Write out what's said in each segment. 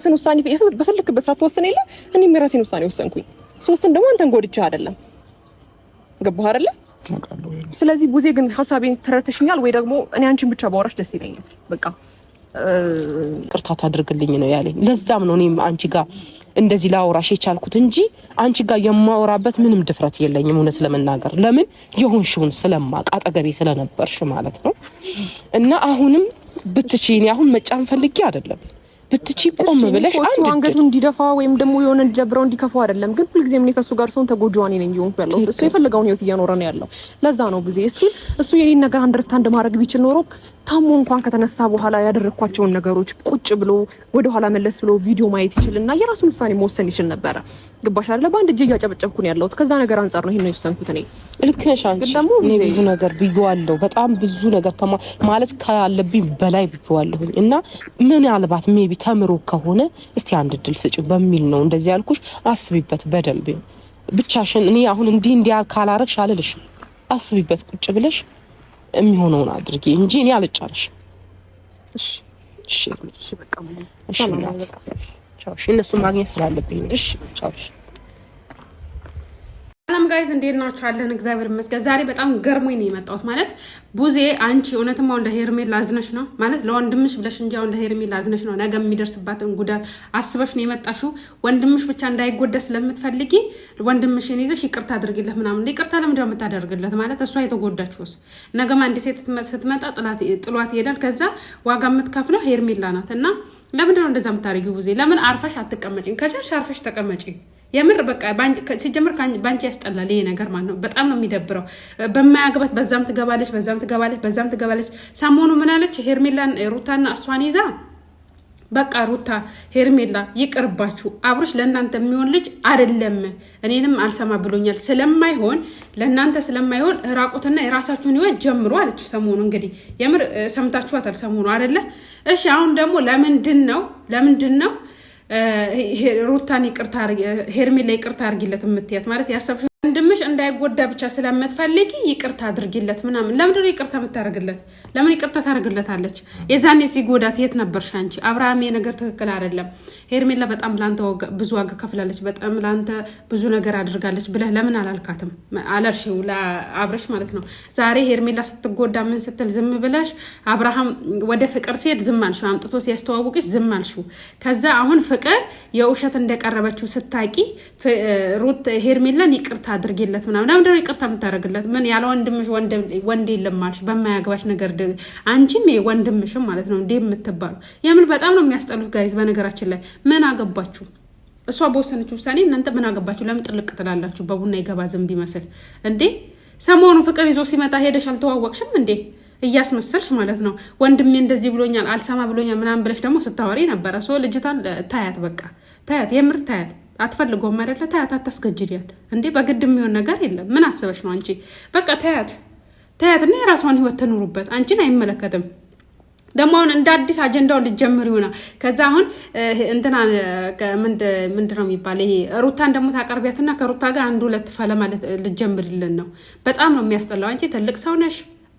የራስን ውሳኔ በፈልክበት ሳትወስን የለ እኔም የራሴን ውሳኔ ወሰንኩኝ። ሶስትን ደግሞ አንተን ጎድቼ አይደለም። ገባህ አይደለ? ስለዚህ ቡዜ ግን ሐሳቤን ተረተሽኛል ወይ ደግሞ እኔ አንቺን ብቻ ባወራሽ ደስ ይለኛል። በቃ ቅርታ ታድርግልኝ ነው ያለኝ። ለዛም ነው እኔም አንቺ ጋር እንደዚህ ላወራሽ የቻልኩት እንጂ አንቺ ጋር የማወራበት ምንም ድፍረት የለኝም እውነት ለመናገር። ለምን የሆንሽውን ስለማቅ አጠገቤ ስለነበርሽ ማለት ነው። እና አሁንም ብትቺኝ አሁን መጫን ፈልጌ አይደለም ብትቺ ቆም ብለሽ አንድ አንገቱ እንዲደፋ ወይም ደግሞ የሆነ እንዲጀብረው እንዲከፋው አይደለም። ግን ሁልጊዜም እኔ ከሱ ጋር ሰውን ተጎጂዋኔ ነኝ ይሆንኩ ያለው እሱ የፈለገውን ህይወት እየኖረ ነው ያለው። ለዛ ነው ጊዜ እስቲ እሱ የኔን ነገር አንደርስታንድ ማድረግ ቢችል ኖሮ ታሞ እንኳን ከተነሳ በኋላ ያደረኳቸውን ነገሮች ቁጭ ብሎ ወደ ኋላ መለስ ብሎ ቪዲዮ ማየት ይችላልና የራሱን ውሳኔ መወሰን ይችል ነበር። ግባሽ አይደለ? በአንድ እጅ እያጨበጨብኩ ነው ያለሁት። ከዛ ነገር አንፃር ነው ይሄን የወሰንኩት እኔ። ልክ ነሽ አንቺ። እኔ ብዙ ነገር ብዬዋለሁ። በጣም ብዙ ነገር ማለት ካለብኝ በላይ ብዬዋለሁኝ። እና ምናልባት ሜቢ ተምሮ ከሆነ እስቲ አንድ እድል ስጪ በሚል ነው እንደዚህ ያልኩሽ። አስቢበት በደንብ ብቻሽን። እኔ አሁን እንዲህ ካላረግሽ አልልሽም። አስቢበት ቁጭ ብለሽ የሚሆነውን አድርጊ እንጂ እኔ አልጫለሽም። እሺ እሺ እሺ በቃ እሺ ቻው። እሺ እነሱ ማግኘት ስላለብኝ እሺ ቻው። ሰላም ጋይዝ እንዴት ናችሁ? አለን እግዚአብሔር ይመስገን። ዛሬ በጣም ገርሞኝ ነው የመጣሁት። ማለት ቡዜ አንቺ እውነትም እንደ ሄርሜላ አዝነሽ ነው ማለት ለወንድምሽ ብለሽ እንጂ እንደ ሄርሜላ አዝነሽ ነው ነገ የሚደርስባትን ጉዳት አስበሽ ነው የመጣሽው። ወንድምሽ ብቻ እንዳይጎዳ ስለምትፈልጊ ወንድምሽን ይዘሽ ይቅርታ አድርጊለት ምናምን። ይቅርታ ለምንድን ነው የምታደርግለት? ማለት እሷ የተጎዳችውስ ነገማ አንድ ሴት ስትመጣ ጥሏት ይሄዳል። ከዛ ዋጋ የምትከፍለው ሄርሜላ ናት። እና ለምንድን ነው እንደዛ የምታደርጊው? ቡዜ ለምን አርፈሽ አትቀመጪኝ? ከቻልሽ አርፈሽ ተቀመጪ። የምር በቃ ሲጀምር ባንቺ ያስጠላል ይሄ ነገር ማለት ነው። በጣም ነው የሚደብረው። በማያገባት በዛም ትገባለች። ሰሞኑ ምን አለች? ሄርሜላን ሩታና እሷን ይዛ በቃ ሩታ ሄርሜላ ይቅርባችሁ፣ አብርሽ ለእናንተ የሚሆን ልጅ አይደለም፣ እኔንም አልሰማ ብሎኛል፣ ስለማይሆን ለእናንተ ስለማይሆን ራቁትና የራሳችሁን ህይወት ጀምሩ አለች። ሰሞኑ እንግዲህ የምር ሰምታችኋታል ሰሞኑ አይደለ? እሺ አሁን ደግሞ ለምንድን ነው ሩታን ይቅርታ ሄርሜላ ይቅርታ አድርጊለት የምትያት? ማለት ያሰብሽው ወንድምሽ እንዳይጎዳ ብቻ ስለምትፈልጊ ይቅርታ አድርጊለት ምናምን። ለምንድን ነው ይቅርታ የምታደርግለት? ለምን ይቅርታ ታደርግለታለች? የዛኔ ሲጎዳት የት ነበርሽ አንቺ? አብርሃም ነገር ትክክል አይደለም፣ ሄርሜላ በጣም ላንተ ብዙ ዋጋ ከፍላለች፣ በጣም ላንተ ብዙ ነገር አድርጋለች ብለህ ለምን አላልካትም? አላልሽው ለአብርሽ ማለት ነው። ዛሬ ሄርሜላ ስትጎዳ ምን ስትል ዝም ብለሽ አብርሃም ወደ ፍቅር ሲሄድ ዝም አልሽው፣ አምጥቶ ሲያስተዋውቅሽ ዝም አልሽው። ከዛ አሁን ፍቅር የውሸት እንደቀረበችው ስታቂ ሩት ሄርሜላን ይቅርታ አድርጊለት ምናምን። ለምን ነው ይቅርታ የምታደርግለት? ምን ያለ ወንድምሽ ወንድ የለም አልሽ በማያገባሽ ነገር። አንቺም ወንድምሽም ማለት ነው እንዴ የምትባሉ የምን በጣም ነው የሚያስጠሉት ጋይዝ። በነገራችን ላይ ምን አገባችሁ? እሷ በወሰነችው ውሳኔ እናንተ ምን አገባችሁ? ለምን ጥልቅ ትላላችሁ? በቡና ይገባ ዝም ቢመስል እንዴ። ሰሞኑ ፍቅር ይዞ ሲመጣ ሄደሽ አልተዋወቅሽም እንዴ? እያስመሰልሽ ማለት ነው። ወንድሜ እንደዚህ ብሎኛል አልሰማ ብሎኛል ምናምን ብለሽ ደግሞ ስታወሪ ነበረ። ሶ ልጅታን ታያት፣ በቃ ታያት፣ የምር ታያት። አትፈልጎም አይደለ? ታያት፣ አታስገጅዲያት እንዴ። በግድ የሚሆን ነገር የለም። ምን አስበሽ ነው አንቺ? በቃ ታያት እና የራሷን ህይወት ትኑሩበት። አንቺን አይመለከትም። ደግሞ አሁን እንደ አዲስ አጀንዳውን ልትጀምር ይሆናል። ከዛ አሁን እንትና ምንድን ነው የሚባል ይሄ ሩታን ደግሞ ታቀርቢያትና ከሩታ ጋር አንድ ሁለት ፈለ ማለት ልትጀምርልን ነው። በጣም ነው የሚያስጠላው። አንቺ ትልቅ ሰው ነሽ፣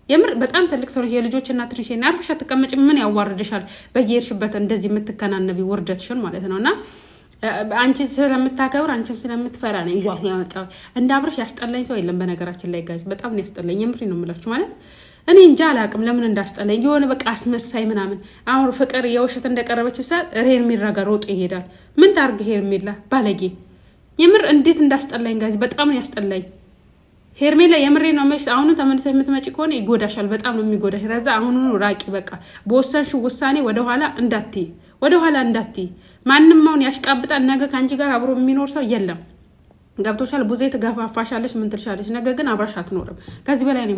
የምር በጣም ትልቅ ሰው ነሽ። የልጆች እናት ነሽ። አርፈሽ አትቀመጭም? ምን ያዋርድሻል? በየሄድሽበት እንደዚህ የምትከናነቢ ውርደትሽን ማለት ነውና አንቺ ስለምታከብር አንቺ ስለምትፈራ ነው ይዟት ያመጣው። እንደ አብርሽ ያስጠላኝ ሰው የለም በነገራችን ላይ ጋይስ። በጣም ነው ያስጠላኝ። የምሬ ነው የምላችሁ። ማለት እኔ እንጃ አላውቅም ለምን እንዳስጠላኝ። የሆነ በቃ አስመሳይ ምናምን። አሁን ፍቅር የውሸት እንደቀረበችው ሰዓት ሄርሜላ ጋር ሮጦ ይሄዳል። ምን ታርግ ሄርሜላ ባለጌ። የምር እንዴት እንዳስጠላኝ ጋይስ። በጣም ነው ያስጠላኝ። ሄርሜላ የምሬ ነው የምልሽ። አሁን ተመልሰሽ የምትመጪ ከሆነ ይጎዳሻል። በጣም ነው የሚጎዳሽ። ረዛ አሁን ራቂ በቃ። በወሰንሽው ውሳኔ ወደ ኋላ እንዳትይ። ማንንም አሁን ያሽቃብጣል። ነገ ካንቺ ጋር አብሮ የሚኖር ሰው የለም። ገብቶሻል? ቡዜ ትገፋፋሻለሽ፣ ምን ትልሻለሽ። ነገ ግን አብራሽ አትኖርም። ከዚህ በላይ ነው